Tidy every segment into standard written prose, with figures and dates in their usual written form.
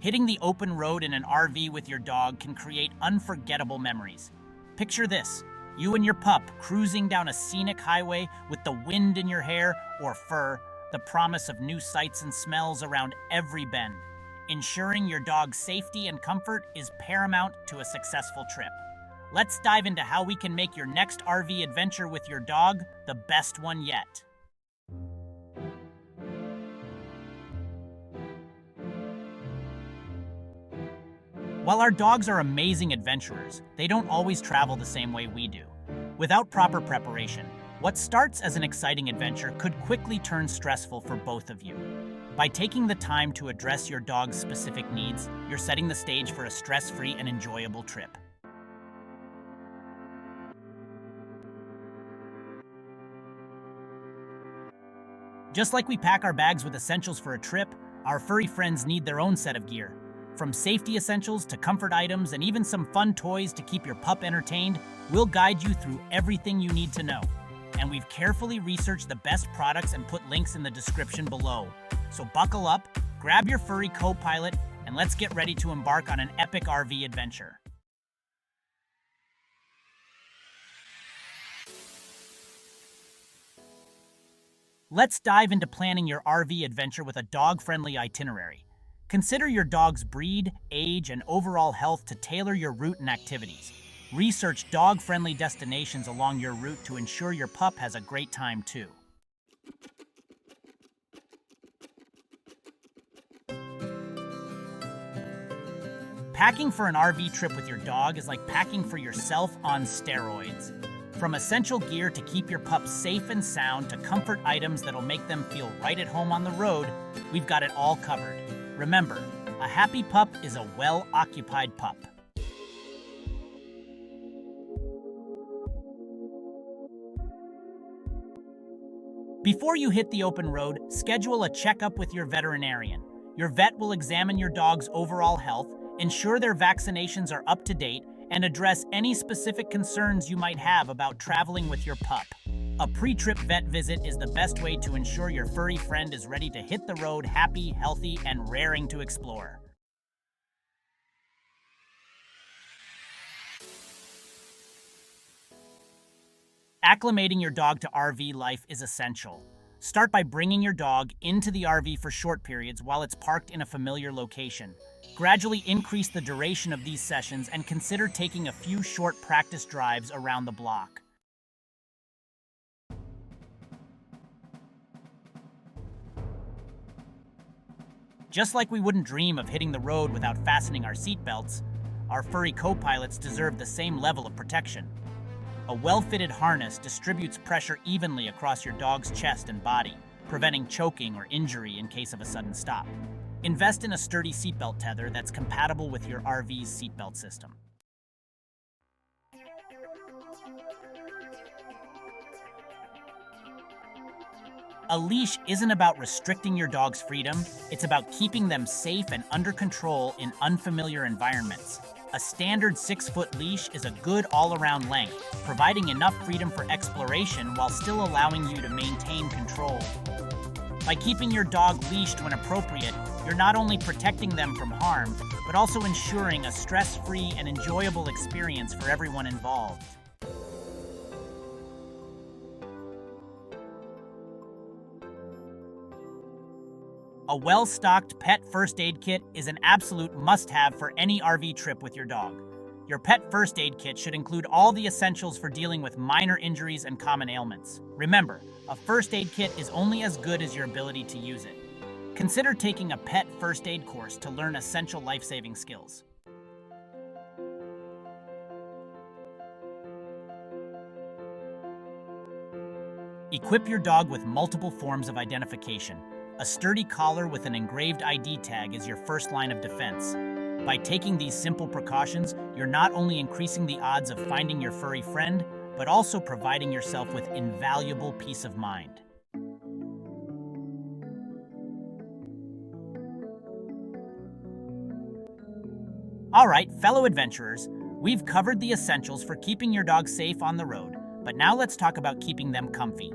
Hitting the open road in an RV with your dog can create unforgettable memories. Picture this, you and your pup cruising down a scenic highway with the wind in your hair or fur, the promise of new sights and smells around every bend. Ensuring your dog's safety and comfort is paramount to a successful trip. Let's dive into how we can make your next RV adventure with your dog the best one yet. While our dogs are amazing adventurers, they don't always travel the same way we do. Without proper preparation, what starts as an exciting adventure could quickly turn stressful for both of you. By taking the time to address your dog's specific needs, you're setting the stage for a stress-free and enjoyable trip. Just like we pack our bags with essentials for a trip, our furry friends need their own set of gear. From safety essentials to comfort items and even some fun toys to keep your pup entertained, we'll guide you through everything you need to know. And we've carefully researched the best products and put links in the description below. So buckle up, grab your furry co-pilot, and let's get ready to embark on an epic RV adventure. Let's dive into planning your RV adventure with a dog-friendly itinerary. Consider your dog's breed, age, and overall health to tailor your route and activities. Research dog-friendly destinations along your route to ensure your pup has a great time too. Packing for an RV trip with your dog is like packing for yourself on steroids. From essential gear to keep your pup safe and sound to comfort items that'll make them feel right at home on the road, we've got it all covered. Remember, a happy pup is a well-occupied pup. Before you hit the open road, schedule a checkup with your veterinarian. Your vet will examine your dog's overall health, ensure their vaccinations are up to date, and address any specific concerns you might have about traveling with your pup. A pre-trip vet visit is the best way to ensure your furry friend is ready to hit the road happy, healthy, and raring to explore. Acclimating your dog to RV life is essential. Start by bringing your dog into the RV for short periods while it's parked in a familiar location. Gradually increase the duration of these sessions and consider taking a few short practice drives around the block. Just like we wouldn't dream of hitting the road without fastening our seatbelts, our furry co-pilots deserve the same level of protection. A well-fitted harness distributes pressure evenly across your dog's chest and body, preventing choking or injury in case of a sudden stop. Invest in a sturdy seatbelt tether that's compatible with your RV's seatbelt system. A leash isn't about restricting your dog's freedom, it's about keeping them safe and under control in unfamiliar environments. A standard 6-foot leash is a good all-around length, providing enough freedom for exploration while still allowing you to maintain control. By keeping your dog leashed when appropriate, you're not only protecting them from harm, but also ensuring a stress-free and enjoyable experience for everyone involved. A well-stocked pet first aid kit is an absolute must-have for any RV trip with your dog. Your pet first aid kit should include all the essentials for dealing with minor injuries and common ailments. Remember, a first aid kit is only as good as your ability to use it. Consider taking a pet first aid course to learn essential life-saving skills. Equip your dog with multiple forms of identification. A sturdy collar with an engraved ID tag is your first line of defense. By taking these simple precautions, you're not only increasing the odds of finding your furry friend, but also providing yourself with invaluable peace of mind. All right, fellow adventurers, we've covered the essentials for keeping your dog safe on the road, but now let's talk about keeping them comfy.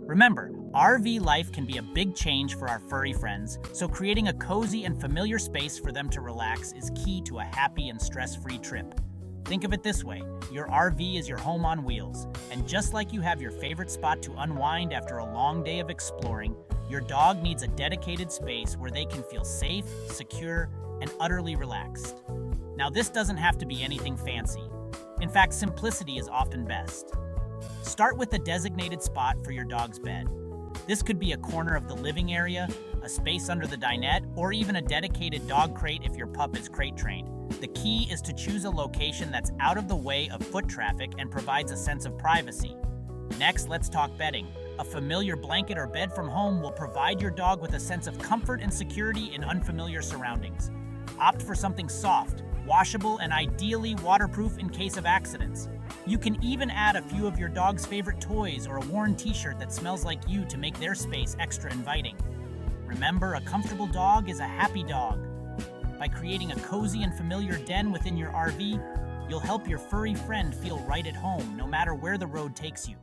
Remember, RV life can be a big change for our furry friends, so creating a cozy and familiar space for them to relax is key to a happy and stress-free trip. Think of it this way, your RV is your home on wheels, and just like you have your favorite spot to unwind after a long day of exploring, your dog needs a dedicated space where they can feel safe, secure, and utterly relaxed. Now, this doesn't have to be anything fancy. In fact, simplicity is often best. Start with a designated spot for your dog's bed. This could be a corner of the living area, a space under the dinette, or even a dedicated dog crate if your pup is crate trained. The key is to choose a location that's out of the way of foot traffic and provides a sense of privacy. Next, let's talk bedding. A familiar blanket or bed from home will provide your dog with a sense of comfort and security in unfamiliar surroundings. Opt for something soft, washable, and ideally waterproof in case of accidents. You can even add a few of your dog's favorite toys or a worn t-shirt that smells like you to make their space extra inviting. Remember, a comfortable dog is a happy dog. By creating a cozy and familiar den within your RV, you'll help your furry friend feel right at home, no matter where the road takes you.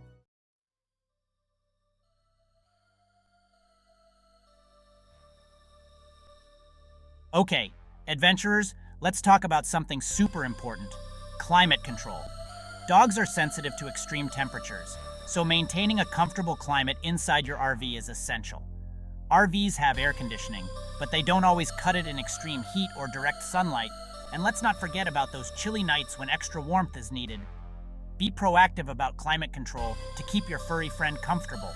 Okay, adventurers, let's talk about something super important: climate control. Dogs are sensitive to extreme temperatures, so maintaining a comfortable climate inside your RV is essential. RVs have air conditioning, but they don't always cut it in extreme heat or direct sunlight, and let's not forget about those chilly nights when extra warmth is needed. Be proactive about climate control to keep your furry friend comfortable.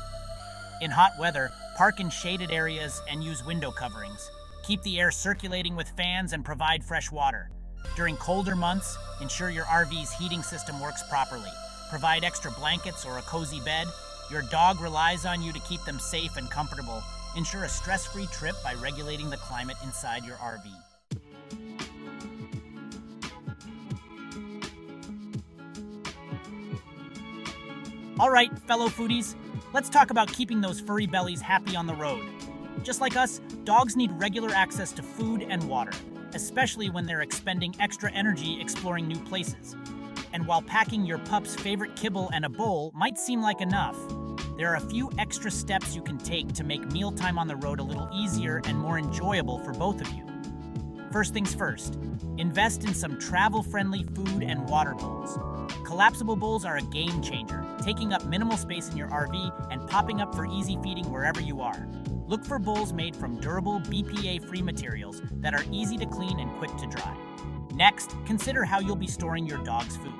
In hot weather, park in shaded areas and use window coverings. Keep the air circulating with fans and provide fresh water. During colder months, ensure your RV's heating system works properly. Provide extra blankets or a cozy bed. Your dog relies on you to keep them safe and comfortable. Ensure a stress-free trip by regulating the climate inside your RV. All right, fellow foodies, let's talk about keeping those furry bellies happy on the road. Just like us, dogs need regular access to food and water, especially when they're expending extra energy exploring new places. And while packing your pup's favorite kibble and a bowl might seem like enough, there are a few extra steps you can take to make mealtime on the road a little easier and more enjoyable for both of you. First things first, invest in some travel-friendly food and water bowls. Collapsible bowls are a game changer, taking up minimal space in your RV and popping up for easy feeding wherever you are. Look for bowls made from durable, BPA-free materials that are easy to clean and quick to dry. Next, consider how you'll be storing your dog's food.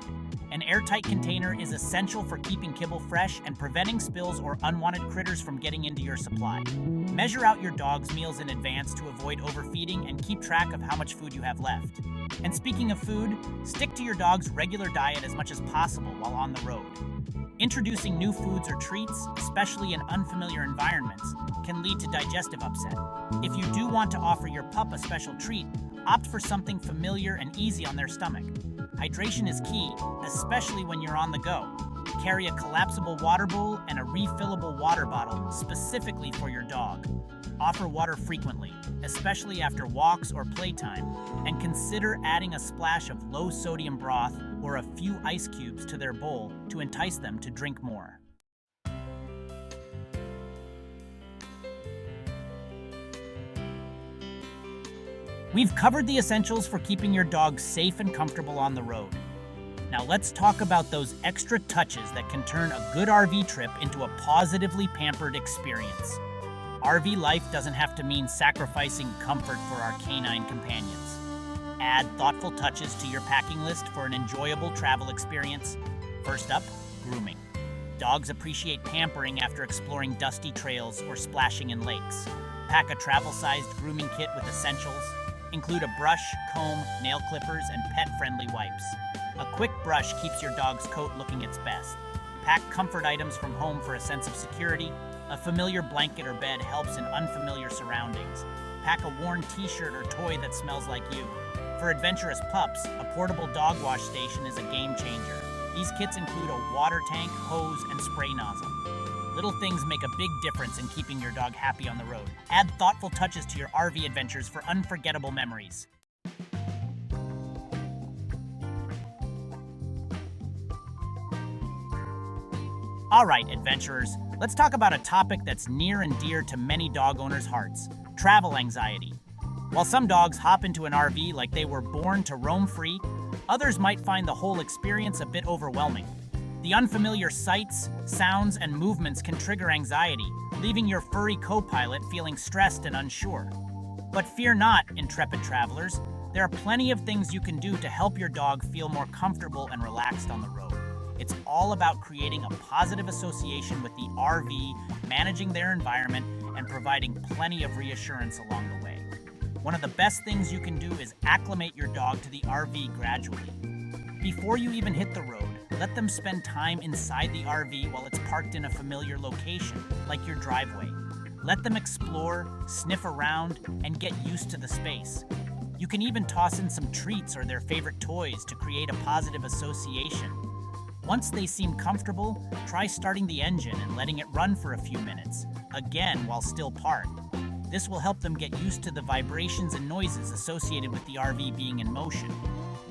An airtight container is essential for keeping kibble fresh and preventing spills or unwanted critters from getting into your supply. Measure out your dog's meals in advance to avoid overfeeding and keep track of how much food you have left. And speaking of food, stick to your dog's regular diet as much as possible while on the road. Introducing new foods or treats, especially in unfamiliar environments, can lead to digestive upset. If you do want to offer your pup a special treat, opt for something familiar and easy on their stomach. Hydration is key, especially when you're on the go. Carry a collapsible water bowl and a refillable water bottle specifically for your dog. Offer water frequently, especially after walks or playtime, and consider adding a splash of low-sodium broth or a few ice cubes to their bowl to entice them to drink more. We've covered the essentials for keeping your dog safe and comfortable on the road. Now let's talk about those extra touches that can turn a good RV trip into a positively pampered experience. RV life doesn't have to mean sacrificing comfort for our canine companions. Add thoughtful touches to your packing list for an enjoyable travel experience. First up, grooming. Dogs appreciate pampering after exploring dusty trails or splashing in lakes. Pack a travel-sized grooming kit with essentials. Include a brush, comb, nail clippers, and pet-friendly wipes. A quick brush keeps your dog's coat looking its best. Pack comfort items from home for a sense of security. A familiar blanket or bed helps in unfamiliar surroundings. Pack a worn t-shirt or toy that smells like you. For adventurous pups, a portable dog wash station is a game changer. These kits include a water tank, hose, and spray nozzle. Little things make a big difference in keeping your dog happy on the road. Add thoughtful touches to your RV adventures for unforgettable memories. All right, adventurers, let's talk about a topic that's near and dear to many dog owners' hearts: travel anxiety. While some dogs hop into an RV like they were born to roam free, others might find the whole experience a bit overwhelming. The unfamiliar sights, sounds, and movements can trigger anxiety, leaving your furry co-pilot feeling stressed and unsure. But fear not, intrepid travelers. There are plenty of things you can do to help your dog feel more comfortable and relaxed on the road. It's all about creating a positive association with the RV, managing their environment, and providing plenty of reassurance along the way. One of the best things you can do is acclimate your dog to the RV gradually. Before you even hit the road, let them spend time inside the RV while it's parked in a familiar location, like your driveway. Let them explore, sniff around, and get used to the space. You can even toss in some treats or their favorite toys to create a positive association. Once they seem comfortable, try starting the engine and letting it run for a few minutes, again while still parked. This will help them get used to the vibrations and noises associated with the RV being in motion.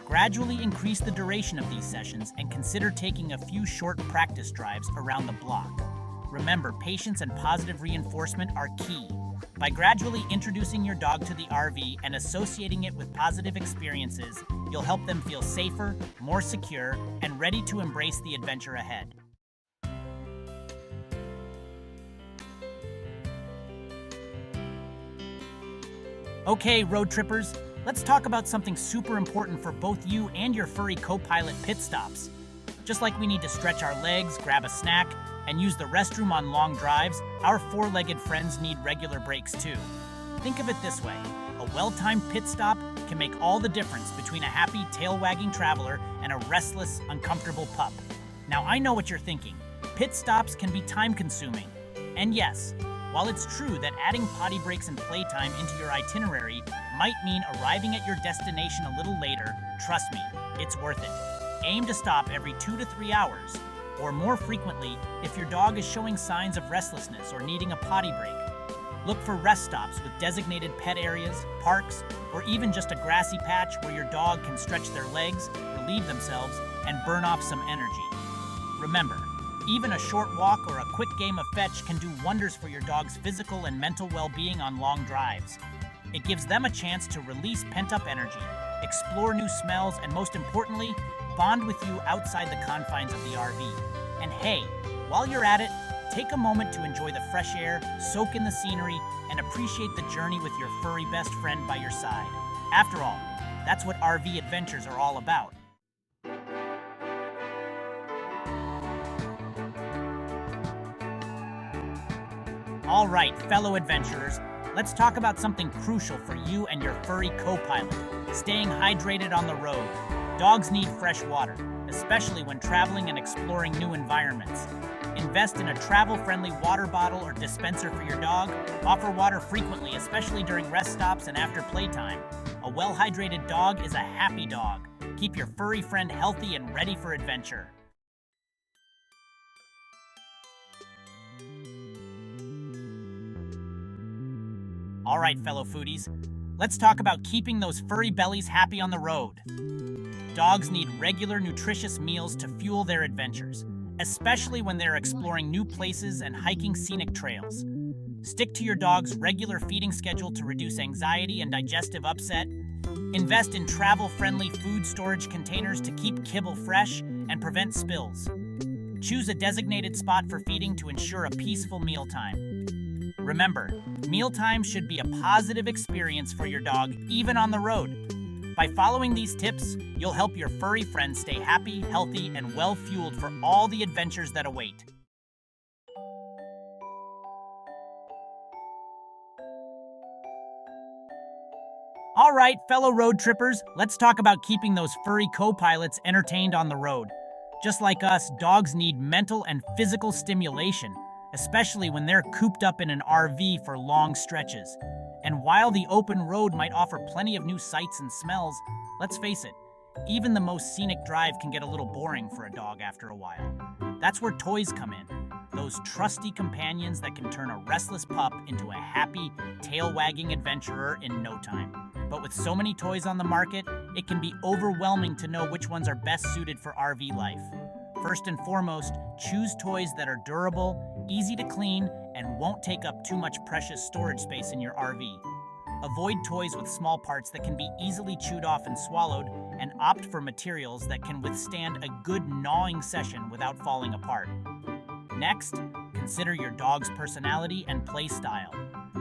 Gradually increase the duration of these sessions and consider taking a few short practice drives around the block. Remember, patience and positive reinforcement are key. By gradually introducing your dog to the RV and associating it with positive experiences, you'll help them feel safer, more secure, and ready to embrace the adventure ahead. Okay, road trippers, let's talk about something super important for both you and your furry co-pilot: pit stops. Just like we need to stretch our legs, grab a snack, and use the restroom on long drives, our four-legged friends need regular breaks too. Think of it this way: a well-timed pit stop can make all the difference between a happy, tail-wagging traveler and a restless, uncomfortable pup. Now, I know what you're thinking. Pit stops can be time-consuming. And yes, while it's true that adding potty breaks and playtime into your itinerary might mean arriving at your destination a little later, trust me, it's worth it. Aim to stop every 2 to 3 hours, or more frequently if your dog is showing signs of restlessness or needing a potty break. Look for rest stops with designated pet areas, parks, or even just a grassy patch where your dog can stretch their legs, relieve themselves, and burn off some energy. Remember, even a short walk or a quick game of fetch can do wonders for your dog's physical and mental well-being on long drives. It gives them a chance to release pent-up energy, explore new smells, and most importantly, bond with you outside the confines of the RV. And hey, while you're at it, take a moment to enjoy the fresh air, soak in the scenery, and appreciate the journey with your furry best friend by your side. After all, that's what RV adventures are all about. All right, fellow adventurers, let's talk about something crucial for you and your furry co-pilot: staying hydrated on the road. Dogs need fresh water, especially when traveling and exploring new environments. Invest in a travel-friendly water bottle or dispenser for your dog. Offer water frequently, especially during rest stops and after playtime. A well-hydrated dog is a happy dog. Keep your furry friend healthy and ready for adventure. All right, fellow foodies, let's talk about keeping those furry bellies happy on the road. Dogs need regular, nutritious meals to fuel their adventures, especially when they're exploring new places and hiking scenic trails. Stick to your dog's regular feeding schedule to reduce anxiety and digestive upset. Invest in travel-friendly food storage containers to keep kibble fresh and prevent spills. Choose a designated spot for feeding to ensure a peaceful mealtime. Remember, mealtime should be a positive experience for your dog, even on the road. By following these tips, you'll help your furry friends stay happy, healthy, and well-fueled for all the adventures that await. All right, fellow road trippers, let's talk about keeping those furry co-pilots entertained on the road. Just like us, dogs need mental and physical stimulation, especially when they're cooped up in an RV for long stretches. And while the open road might offer plenty of new sights and smells, let's face it, even the most scenic drive can get a little boring for a dog after a while. That's where toys come in, those trusty companions that can turn a restless pup into a happy, tail-wagging adventurer in no time. But with so many toys on the market, it can be overwhelming to know which ones are best suited for RV life. First and foremost, choose toys that are durable, easy to clean, and won't take up too much precious storage space in your RV. Avoid toys with small parts that can be easily chewed off and swallowed, and opt for materials that can withstand a good gnawing session without falling apart. Next, consider your dog's personality and play style.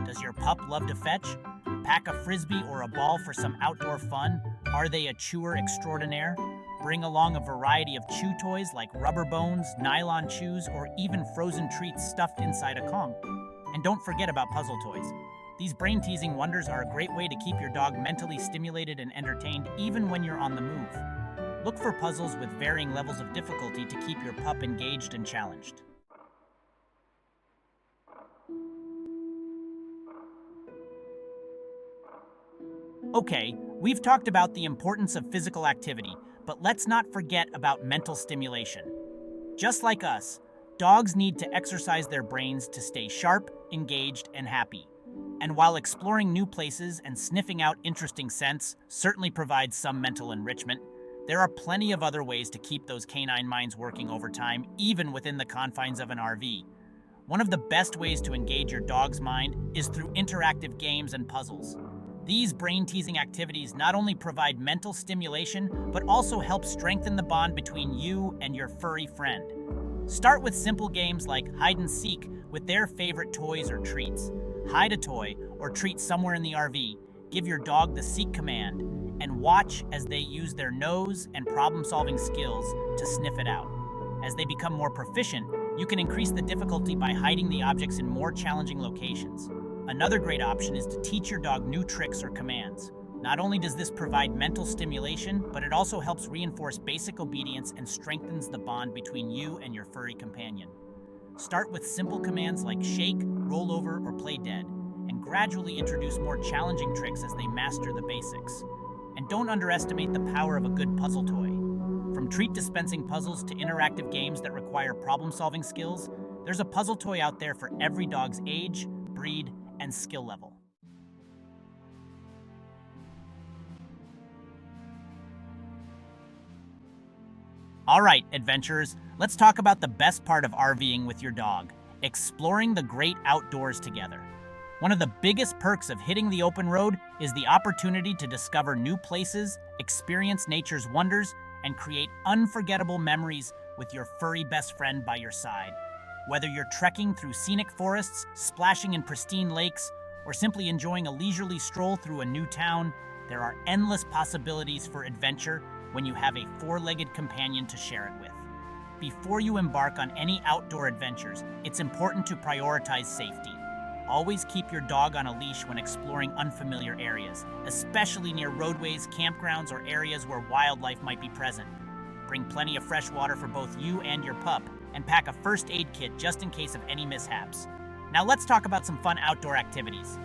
Does your pup love to fetch? Pack a frisbee or a ball for some outdoor fun? Are they a chewer extraordinaire? Bring along a variety of chew toys like rubber bones, nylon chews, or even frozen treats stuffed inside a Kong. And don't forget about puzzle toys. These brain-teasing wonders are a great way to keep your dog mentally stimulated and entertained even when you're on the move. Look for puzzles with varying levels of difficulty to keep your pup engaged and challenged. Okay, we've talked about the importance of physical activity, but let's not forget about mental stimulation. Just like us, dogs need to exercise their brains to stay sharp, engaged, and happy. And while exploring new places and sniffing out interesting scents certainly provides some mental enrichment, there are plenty of other ways to keep those canine minds working over time, even within the confines of an RV. One of the best ways to engage your dog's mind is through interactive games and puzzles. These brain-teasing activities not only provide mental stimulation, but also help strengthen the bond between you and your furry friend. Start with simple games like hide and seek with their favorite toys or treats. Hide a toy or treat somewhere in the RV, give your dog the seek command, and watch as they use their nose and problem-solving skills to sniff it out. As they become more proficient, you can increase the difficulty by hiding the objects in more challenging locations. Another great option is to teach your dog new tricks or commands. Not only does this provide mental stimulation, but it also helps reinforce basic obedience and strengthens the bond between you and your furry companion. Start with simple commands like shake, roll over, or play dead, and gradually introduce more challenging tricks as they master the basics. And don't underestimate the power of a good puzzle toy. From treat dispensing puzzles to interactive games that require problem-solving skills, there's a puzzle toy out there for every dog's age, breed, and skill level. All right, adventurers, let's talk about the best part of RVing with your dog, exploring the great outdoors together. One of the biggest perks of hitting the open road is the opportunity to discover new places, experience nature's wonders, and create unforgettable memories with your furry best friend by your side. Whether you're trekking through scenic forests, splashing in pristine lakes, or simply enjoying a leisurely stroll through a new town, there are endless possibilities for adventure when you have a four-legged companion to share it with. Before you embark on any outdoor adventures, it's important to prioritize safety. Always keep your dog on a leash when exploring unfamiliar areas, especially near roadways, campgrounds, or areas where wildlife might be present. Bring plenty of fresh water for both you and your pup, and pack a first aid kit just in case of any mishaps. Now let's talk about some fun outdoor activities.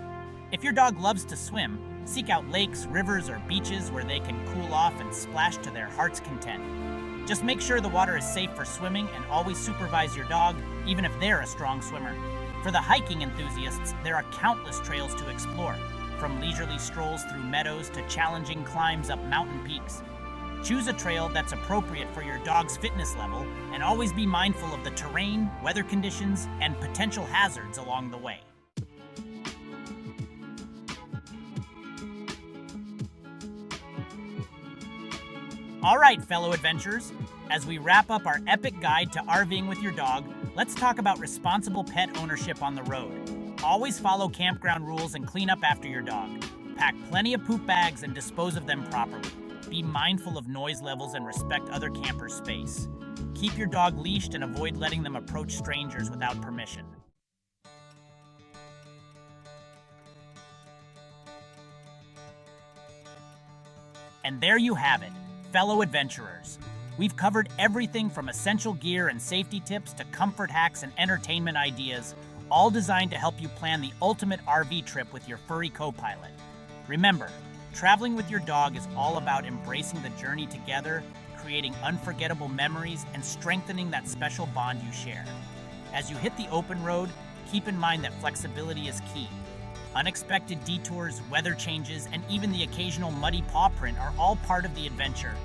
If your dog loves to swim, seek out lakes, rivers, or beaches where they can cool off and splash to their heart's content. Just make sure the water is safe for swimming and always supervise your dog, even if they're a strong swimmer. For the hiking enthusiasts, there are countless trails to explore, from leisurely strolls through meadows to challenging climbs up mountain peaks. Choose a trail that's appropriate for your dog's fitness level, and always be mindful of the terrain, weather conditions, and potential hazards along the way. All right, fellow adventurers, as we wrap up our epic guide to RVing with your dog, let's talk about responsible pet ownership on the road. Always follow campground rules and clean up after your dog. Pack plenty of poop bags and dispose of them properly. Be mindful of noise levels and respect other campers' space. Keep your dog leashed and avoid letting them approach strangers without permission. And there you have it, fellow adventurers. We've covered everything from essential gear and safety tips to comfort hacks and entertainment ideas, all designed to help you plan the ultimate RV trip with your furry co-pilot. Remember, traveling with your dog is all about embracing the journey together, creating unforgettable memories, and strengthening that special bond you share. As you hit the open road, keep in mind that flexibility is key. Unexpected detours, weather changes, and even the occasional muddy paw print are all part of the adventure.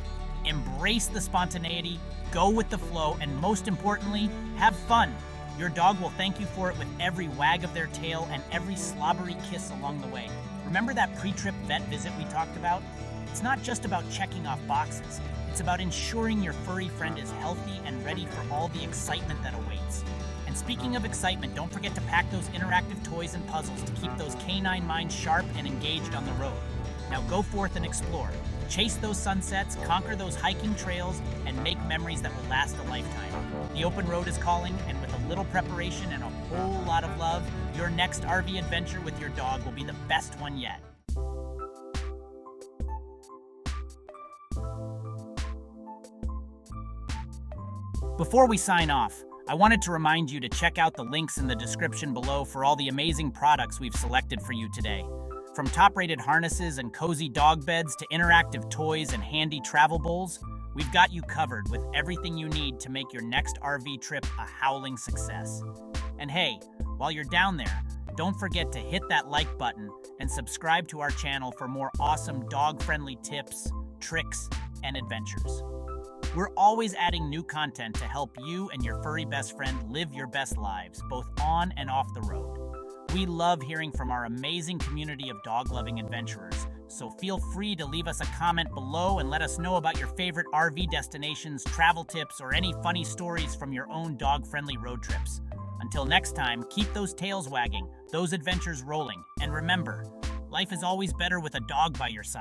Embrace the spontaneity, go with the flow, and most importantly, have fun. Your dog will thank you for it with every wag of their tail and every slobbery kiss along the way. Remember that pre-trip vet visit we talked about? It's not just about checking off boxes. It's about ensuring your furry friend is healthy and ready for all the excitement that awaits. And speaking of excitement, don't forget to pack those interactive toys and puzzles to keep those canine minds sharp and engaged on the road. Now go forth and explore. Chase those sunsets, conquer those hiking trails, and make memories that will last a lifetime. The open road is calling, and with a little preparation and a whole lot of love, your next RV adventure with your dog will be the best one yet. Before we sign off, I wanted to remind you to check out the links in the description below for all the amazing products we've selected for you today. From top-rated harnesses and cozy dog beds to interactive toys and handy travel bowls, we've got you covered with everything you need to make your next RV trip a howling success. And hey, while you're down there, don't forget to hit that like button and subscribe to our channel for more awesome dog-friendly tips, tricks, and adventures. We're always adding new content to help you and your furry best friend live your best lives, both on and off the road. We love hearing from our amazing community of dog-loving adventurers, so feel free to leave us a comment below and let us know about your favorite RV destinations, travel tips, or any funny stories from your own dog-friendly road trips. Until next time, keep those tails wagging, those adventures rolling, and remember, life is always better with a dog by your side.